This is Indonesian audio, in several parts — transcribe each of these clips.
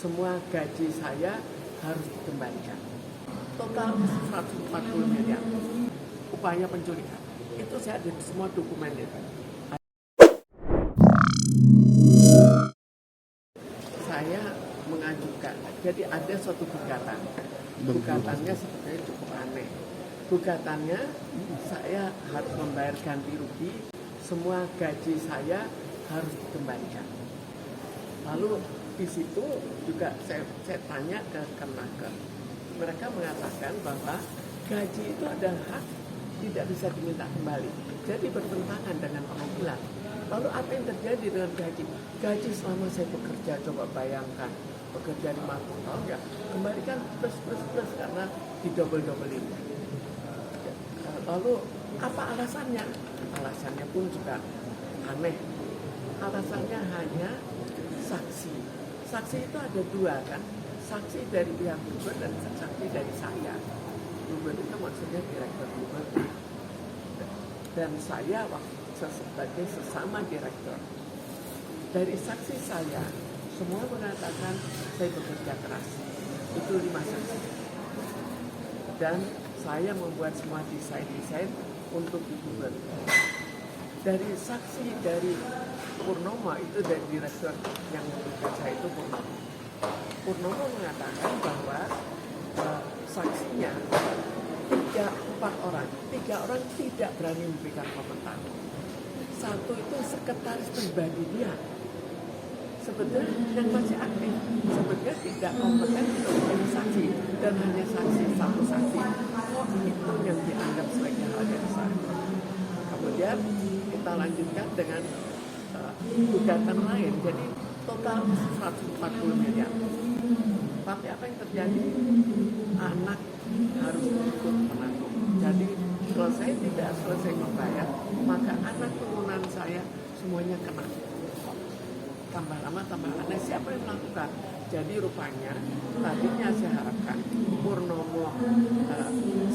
semua gaji saya harus dikembalikan. Total 140 miliar. Upaya penculikan. Itu saya ada di semua dokumen itu. Saya mengajukan, jadi ada suatu gugatan. Gugatannya sebetulnya cukup aneh. Gugatannya saya harus membayar ganti rugi, semua gaji saya harus dikembalikan. Lalu di situ juga saya tanya ke Kemenaker. Mereka mengatakan bahwa gaji itu adalah hak, tidak bisa diminta kembali. Jadi bertentangan dengan pengadilan. Lalu apa yang terjadi dengan gaji? Gaji selama saya bekerja, coba bayangkan, bekerja 50 tahun ya, kembalikan plus karena didobel-dobelin. Lalu apa alasannya? Alasannya pun juga aneh. Alasannya hanya saksi. Saksi itu ada dua kan, saksi dari pihak Bluebird dan saksi dari saya. Bluebird itu maksudnya direktur Bluebird dan saya sebagai sesama direktur. Dari saksi saya, semua mengatakan saya bekerja keras. Itu 5 saksi. Dan saya membuat semua desain untuk Bluebird. Dari saksi dari Purnomo, itu dari direktur yang memberikan saya itu Purnomo. Purnomo mengatakan bahwa saksinya 3 orang tidak berani memberikan komentar. Satu itu sekretaris pribadi dia. Sebetulnya yang masih aktif, sebetulnya tidak kompeten untuk menjadi saksi dan hanya satu saksi. Oh, itu yang dianggap sebagai hal yang sah. Kemudian kita lanjutkan dengan gugatan lain, jadi total 140 miliar. Tapi apa yang terjadi? Anak harus ikut menanggung. Jadi kalau saya tidak selesai membayar, maka anak turunan saya semuanya kena. Tambah lama tambah aneh, siapa yang melakukan? Jadi rupanya tadinya saya harapkan Purnomo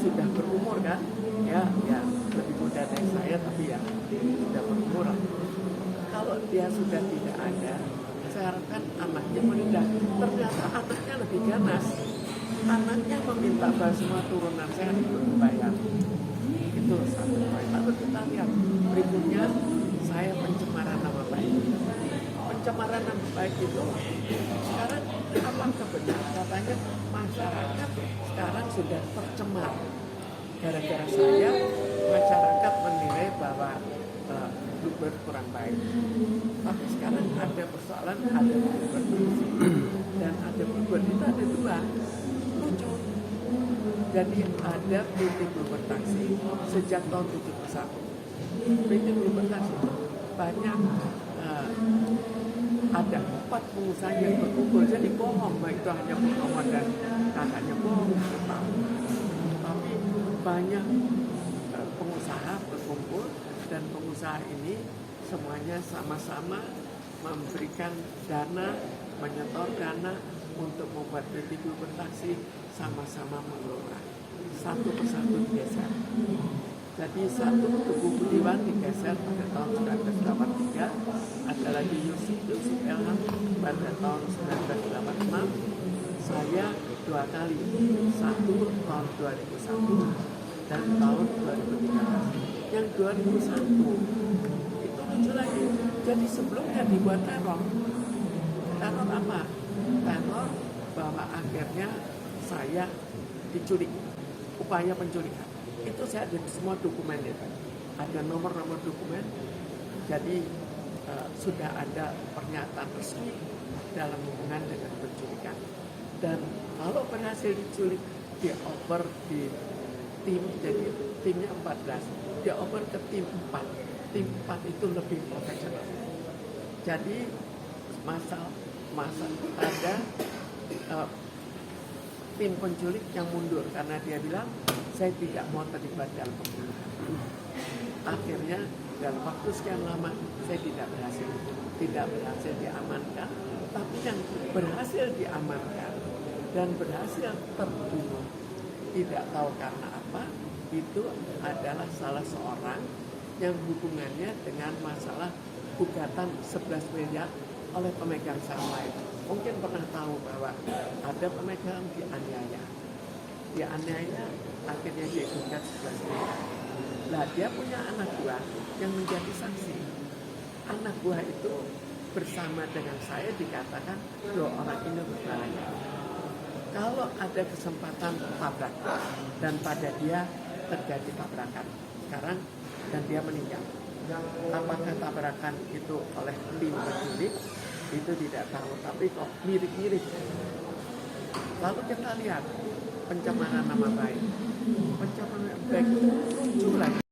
sudah berumur kan, ya lebih muda dari saya tapi ya sudah berumur. Kalau dia sudah tidak ada, saya harapkan anaknya menikah. Ternyata anaknya lebih ganas. Anaknya meminta bahwa semua turunan saya ikut membayar. Itu satu poin. Lalu kita lihat berikutnya, saya pencemaran nama baik. Pencemaran nama baik itu sekarang apakah benar? Katanya masyarakat sekarang sudah tercemar. Gara-gara saya, masyarakat menilai bahwa Bluebird kurang baik. Tapi sekarang ada persoalan, ada Bluebird dan ada Bluebird itu ada dua. Lucu. Jadi ada PT Bluebird Taksi sejak tahun 71. PT Bluebird Taksi banyak ada 4 pengusaha yang berkumpul. Jadi bohong, bahwa itu hanya Purnomo dan kakaknya bohong. Tapi banyak pengusaha berkumpul dan pengusaha ini semuanya sama-sama memberikan dana, menyetor dana untuk membuat PT Bluebird Taksi sama-sama mengelola. Satu persatu digeser. Jadi satu Teguh Budiman digeser pada tahun 1983, ada lagi Yusuf Elham pada tahun 1986, saya 2 kali, satu tahun 2001 dan tahun 2013. Yang 2001 itu lucu lagi. Jadi sebelumnya dibuat teror. Teror apa? Teror bahwa akhirnya saya diculik, upaya penculikan. Itu saya ada di semua dokumen itu. Ada nomor-nomor dokumen. Jadi sudah ada pernyataan resmi dalam hubungan dengan penculikan. Dan kalau berhasil diculik, dioper di tim, jadi timnya 14. Dioper ke tim 4. Tim 4 itu lebih profesional. Jadi masa ada tim penculik yang mundur karena dia bilang saya tidak mau terlibat dalam pembunuhan. Akhirnya dalam waktu sekian lama saya tidak berhasil diamankan, tapi yang berhasil diamankan dan berhasil terbunuh tidak tahu karena apa, itu adalah salah seorang yang hubungannya dengan masalah gugatan 11 miliar oleh pemegang saham lain. mungkin pernah tahu bahwa ada pemegang dianiaya, akhirnya dia gugat 11 miliar. Lah dia punya anak buah yang menjadi saksi. Anak buah itu bersama dengan saya dikatakan loh, orang ini berbahaya. Kalau ada kesempatan tabrak dan pada dia terjadi tabrakan sekarang dan dia meninggal, apakah tabrakan itu oleh tim penculik itu tidak tahu, tapi kok mirip-mirip. Lalu kita lihat pencemaran nama baik itu muncul lagi